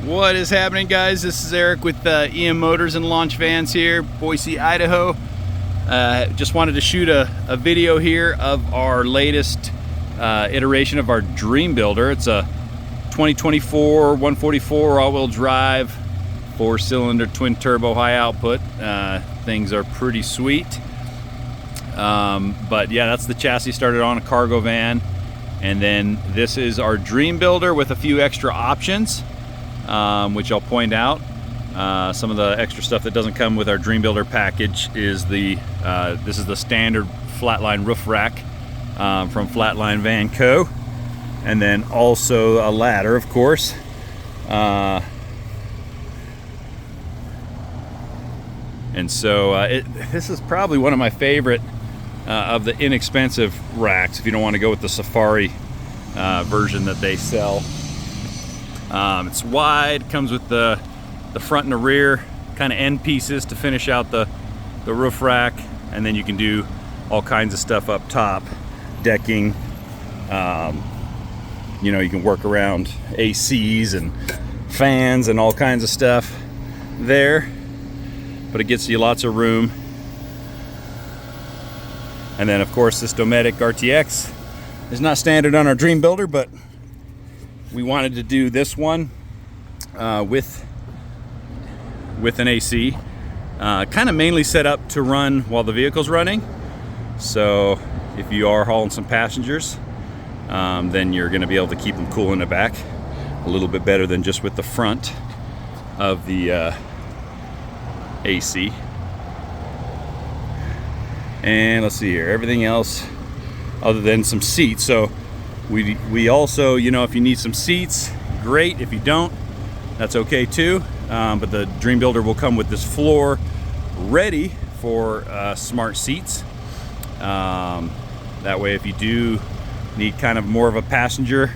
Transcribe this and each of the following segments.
What is happening, guys? This is Eric with EM Motors and Launch Vans here, Boise, Idaho. Just wanted to shoot a video here of our latest iteration of our Dreambuilder. It's a 2024 144 all-wheel drive, 4-cylinder twin turbo high output. Things are pretty sweet. But yeah, that's the chassis. Started on a cargo van, and then this is our Dreambuilder with a few extra options, which I'll point out. Some of the extra stuff that doesn't come with our Dreambuilder package is this is the standard flatline roof rack from Flatline Van Co. And then also a ladder, of course. And so this is probably one of my favorite of the inexpensive racks if you don't want to go with the Safari version that they sell. It's wide, comes with the front and the rear kind of end pieces to finish out the roof rack, and then you can do all kinds of stuff up top, decking. You know, you can work around ACs and fans and all kinds of stuff there, but it gets you lots of room. And then of course this Dometic RTX is not standard on our Dreambuilder, but we wanted to do this one with an AC, kind of mainly set up to run while the vehicle's running. So if you are hauling some passengers, then you're going to be able to keep them cool in the back a little bit better than just with the front of the AC. And let's see here, everything else other than some seats. So we also, you know, if you need some seats, great. If you don't, that's okay too. But the Dreambuilder will come with this floor ready for smart seats. That way, if you do need kind of more of a passenger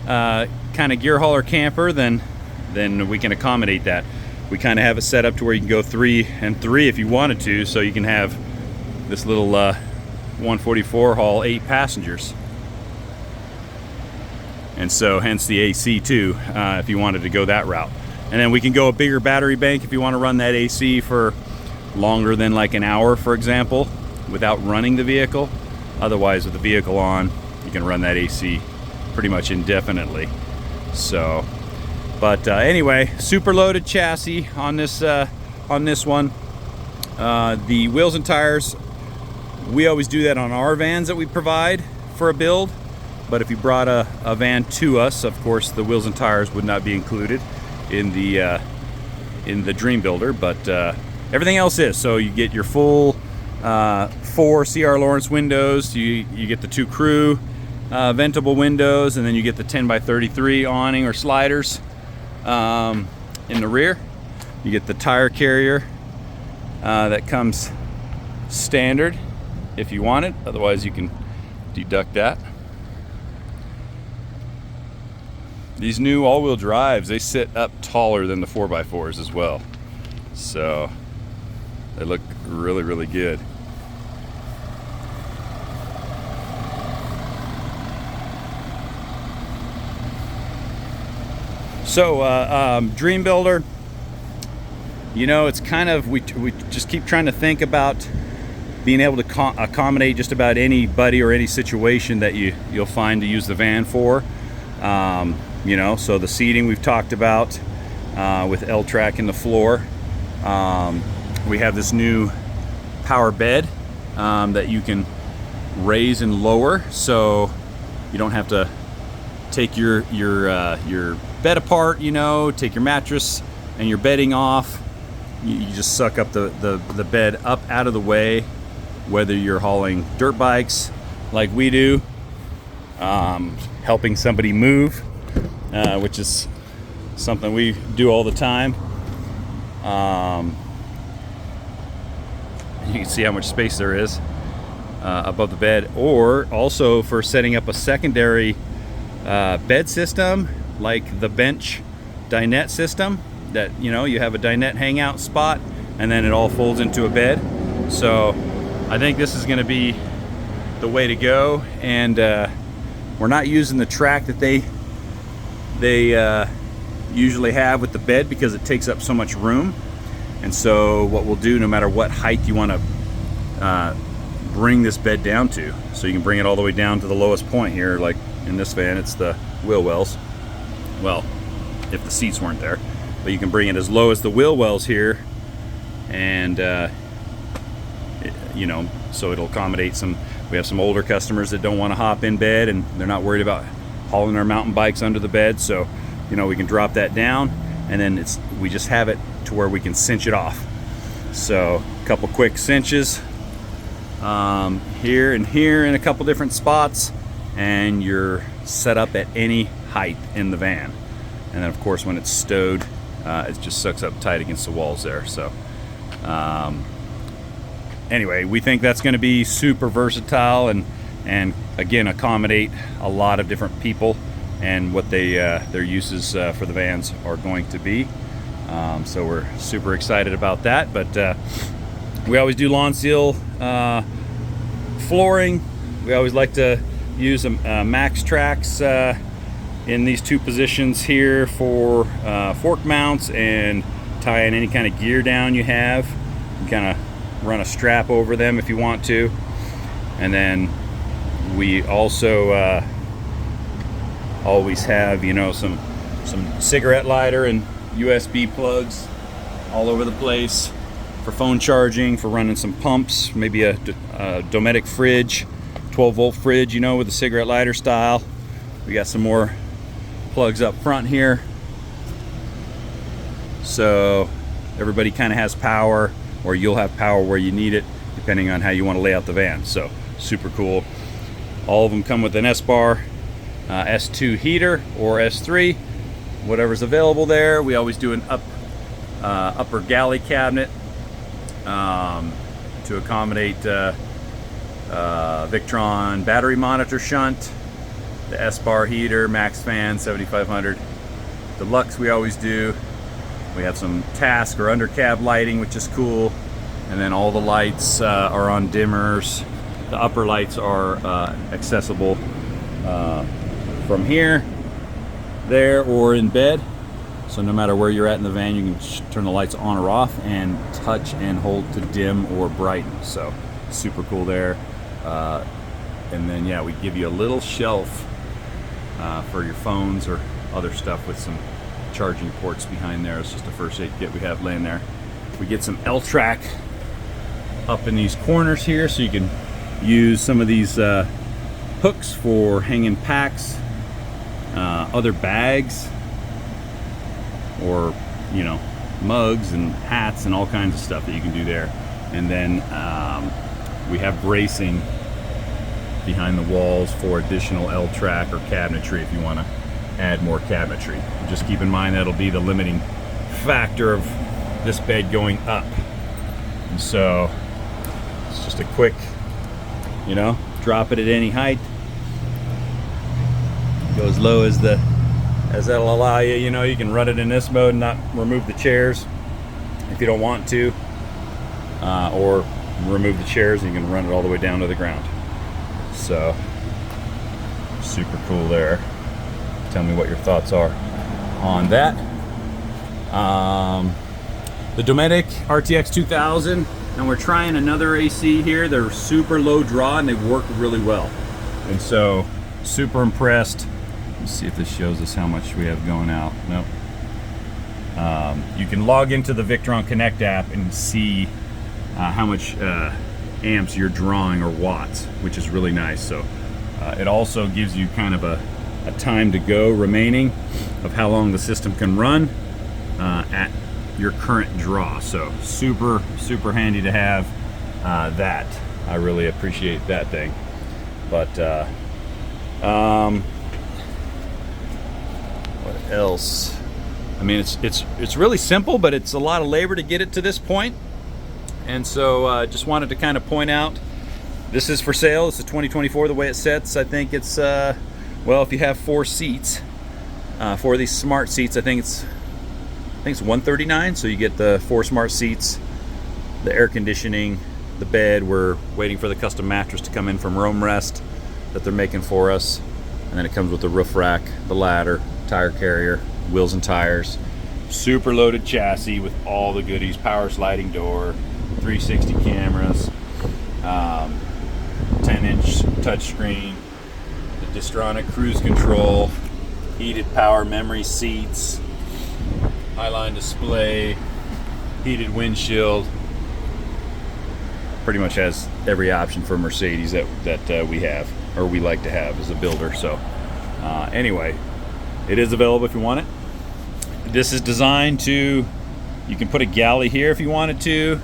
kind of gear hauler camper, then we can accommodate that. We kind of have it set up to where you can go 3 and 3 if you wanted to, so you can have this little 144 haul 8 passengers. And so hence the AC too, if you wanted to go that route. And then we can go a bigger battery bank if you want to run that AC for longer than like an hour, for example, without running the vehicle. Otherwise, with the vehicle on, you can run that AC pretty much indefinitely. So, but anyway, super loaded chassis on this one. The wheels and tires, we always do that on our vans that we provide for a build. But if you brought a van to us, of course, the wheels and tires would not be included in the Dreambuilder, but everything else is. So you get your full 4 CR Lawrence windows. You get the 2 crew ventable windows, and then you get the 10x33 awning or sliders in the rear. You get the tire carrier that comes standard if you want it. Otherwise, you can deduct that. These new all-wheel drives, they sit up taller than the 4x4s as well. So they look really, really good. So Dreambuilder, you know, it's kind of, we just keep trying to think about being able to accommodate just about anybody or any situation that you'll find to use the van for. You know, so the seating we've talked about with L-track in the floor. We have this new power bed that you can raise and lower, so you don't have to take your bed apart, you know, take your mattress and your bedding off. You just suck up the bed up out of the way, whether you're hauling dirt bikes like we do, helping somebody move, which is something we do all the time. You can see how much space there is above the bed, or also for setting up a secondary bed system like the bench dinette system, that, you know, you have a dinette hangout spot and then it all folds into a bed. So I think this is going to be the way to go, and we're not using the track that they usually have with the bed because it takes up so much room. And so what we'll do, no matter what height you want to bring this bed down to, so you can bring it all the way down to the lowest point here, like in this van it's the wheel wells. Well, if the seats weren't there, but you can bring it as low as the wheel wells here, and you know, so it'll accommodate some. We have some older customers that don't want to hop in bed and they're not worried about hauling their mountain bikes under the bed, so you know, we can drop that down, and then we just have it to where we can cinch it off. So a couple quick cinches here and here in a couple different spots, and you're set up at any height in the van. And then of course when it's stowed, it just sucks up tight against the walls there. So anyway, we think that's going to be super versatile and again accommodate a lot of different people and what their uses for the vans are going to be. So we're super excited about that. But we always do lawn seal flooring. We always like to use max tracks in these two positions here for fork mounts and tie in any kind of gear down you have. You can kind of run a strap over them if you want to. And then we also always have, you know, some cigarette lighter and USB plugs all over the place for phone charging, for running some pumps, maybe a Dometic fridge, 12-volt fridge, you know, with a cigarette lighter style. We got some more plugs up front here, so everybody kind of has power, or you'll have power where you need it depending on how you want to lay out the van. So super cool. All of them come with an S-bar, S2 heater or S3, whatever's available there. We always do an upper galley cabinet to accommodate Victron battery monitor shunt, the S-bar heater, max fan 7500 deluxe. We always do. We have some task or under cab lighting, which is cool, and then all the lights are on dimmers. The upper lights are accessible from here, there, or in bed. So no matter where you're at in the van, you can turn the lights on or off and touch and hold to dim or brighten. So super cool there. And then yeah, we give you a little shelf for your phones or other stuff with some charging ports behind there. It's just a first aid kit we have laying there. We get some L-track up in these corners here, so you can use some of these hooks for hanging packs, other bags, or you know, mugs and hats and all kinds of stuff that you can do there. And then we have bracing behind the walls for additional L-track or cabinetry if you want to add more cabinetry. Just keep in mind that'll be the limiting factor of this bed going up. And so it's just a quick, you know, drop it at any height. Go as low as that'll allow you. You know, you can run it in this mode and not remove the chairs if you don't want to, or remove the chairs and you can run it all the way down to the ground. So super cool there. Tell me what your thoughts are on that. The Dometic RTX 2000, and we're trying another AC here. They're super low draw and they work really well, and so super impressed. Let's see if this shows us how much we have going out. Nope. You can log into the Victron Connect app and see how much amps you're drawing or watts, which is really nice. So it also gives you kind of a time to go remaining of how long the system can run at your current draw. So super handy to have that. I really appreciate that thing. But what else? I mean, it's really simple, but it's a lot of labor to get it to this point. And so just wanted to kind of point out, this is for sale. It's a 2024 the way it sets. I think it's well, if you have 4 seats, 4 of these smart seats, I think it's $139. So you get the 4 smart seats, the air conditioning, the bed. We're waiting for the custom mattress to come in from Rome Rest that they're making for us, and then it comes with the roof rack, the ladder, tire carrier, wheels and tires. Super loaded chassis with all the goodies, power sliding door, 360 cameras, 10-inch touchscreen, the Distronic cruise control, heated power memory seats, Highline display, heated windshield. Pretty much has every option for Mercedes that we have, or we like to have as a builder. So anyway, it is available if you want it. This is designed to, you can put a galley here if you wanted to.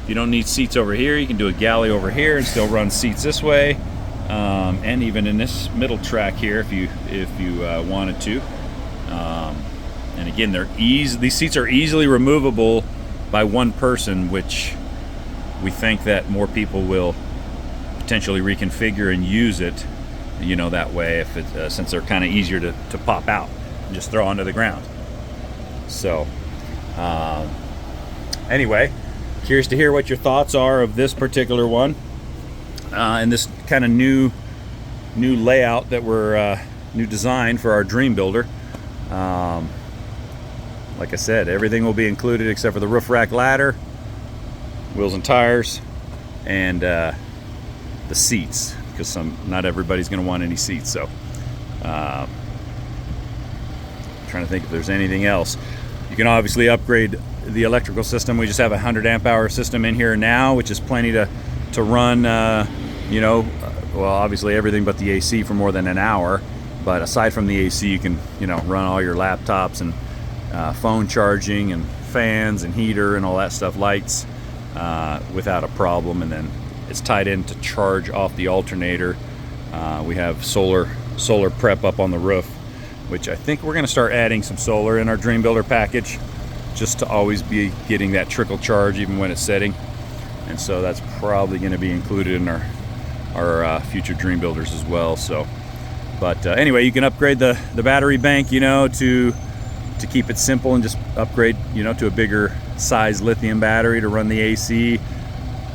If you don't need seats over here, you can do a galley over here and still run seats this way, and even in this middle track here if you wanted to. And again, these seats are easily removable by one person, which we think that more people will potentially reconfigure and use it, you know, that way, if it, since they're kind of easier to pop out and just throw onto the ground. So anyway, curious to hear what your thoughts are of this particular one, and this kind of new layout that we're new design for our Dream Builder. Like I said, everything will be included except for the roof rack ladder, wheels and tires, and the seats, because not everybody's going to want any seats. So trying to think if there's anything else. You can obviously upgrade the electrical system. We just have a 100 amp hour system in here now, which is plenty to run you know, well, obviously everything but the AC for more than an hour. But aside from the AC, you can, you know, run all your laptops and phone charging and fans and heater and all that stuff, lights, without a problem. And then it's tied in to charge off the alternator. We have solar prep up on the roof, which I think we're going to start adding some solar in our Dream Builder package, just to always be getting that trickle charge even when it's setting. And so that's probably going to be included in our future Dream Builders as well. So, but anyway, you can upgrade the battery bank, you know, to keep it simple, and just upgrade, you know, to a bigger size lithium battery to run the AC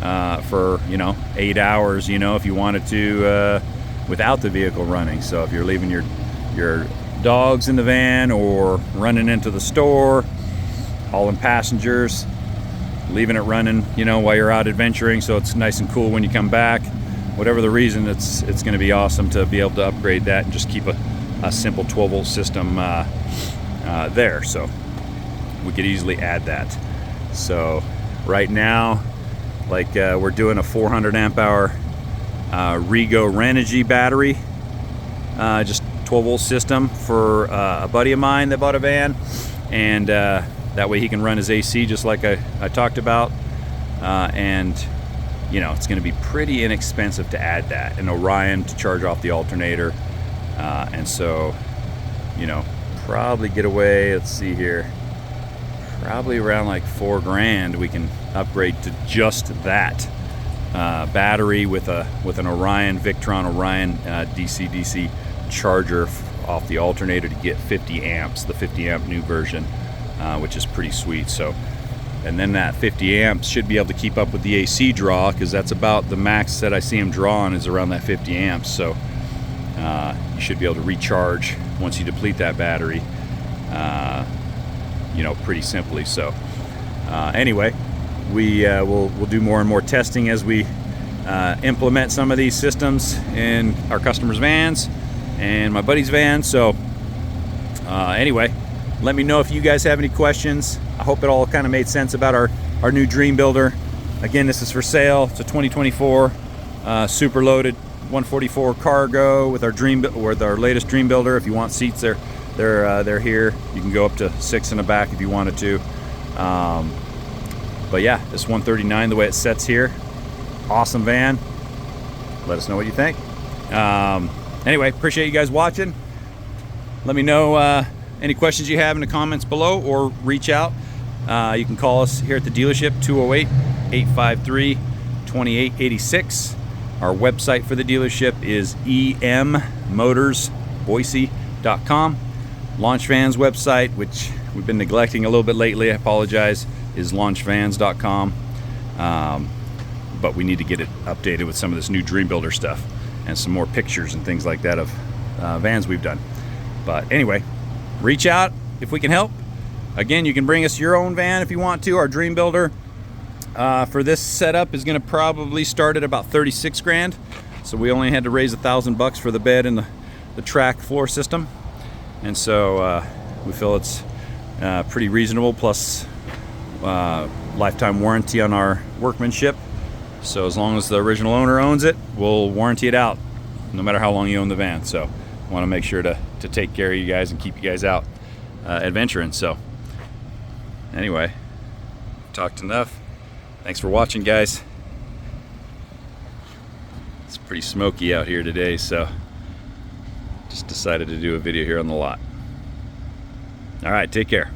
for, you know, 8 hours, you know, if you wanted to, without the vehicle running. So if you're leaving your dogs in the van, or running into the store, hauling passengers, leaving it running, you know, while you're out adventuring, so it's nice and cool when you come back. Whatever the reason, it's going to be awesome to be able to upgrade that and just keep a simple 12-volt system there. So we could easily add that. So right now, like we're doing a 400 amp hour Rego Renogy battery, just 12-volt system for a buddy of mine that bought a van, and that way he can run his AC just like I talked about, and you know, it's going to be pretty inexpensive to add that, an Orion to charge off the alternator, and so, you know, probably get away, let's see here, probably around like $4 grand we can upgrade to just that battery with an Orion, Victron Orion DC charger off the alternator to get 50 amps, the 50 amp new version, which is pretty sweet. So, and then that 50 amps should be able to keep up with the AC draw, because that's about the max that I see them drawing, is around that 50 amps. So you should be able to recharge once you deplete that battery, you know, pretty simply. So anyway, we'll do more and more testing as we implement some of these systems in our customers' vans and my buddy's van. So anyway, let me know if you guys have any questions. I hope it all kind of made sense about our new Dream Builder. Again, this is for sale. It's a 2024 super loaded 144 cargo with our latest Dream Builder. If you want seats, they're here. You can go up to 6 in the back if you wanted to. But yeah, this 139, the way it sets here, awesome van. Let us know what you think. Anyway, appreciate you guys watching. Let me know any questions you have in the comments below, or reach out. You can call us here at the dealership, 208-853-2886. Our website for the dealership is emmotorsboise.com. Launch Van's website, which we've been neglecting a little bit lately, I apologize, is launchvans.com. But we need to get it updated with some of this new Dream Builder stuff and some more pictures and things like that of vans we've done. But anyway, reach out, if we can help. Again, you can bring us your own van if you want to. Our Dream Builder for this setup is going to probably start at about 36 grand. So we only had to raise $1,000 for the bed and the track floor system, and so we feel it's pretty reasonable, plus lifetime warranty on our workmanship. So as long as the original owner owns it, we'll warranty it out no matter how long you own the van. So I want to make sure to take care of you guys and keep you guys out adventuring. So anyway, talked enough. Thanks for watching, guys. It's pretty smoky out here today, so just decided to do a video here on the lot. All right, take care.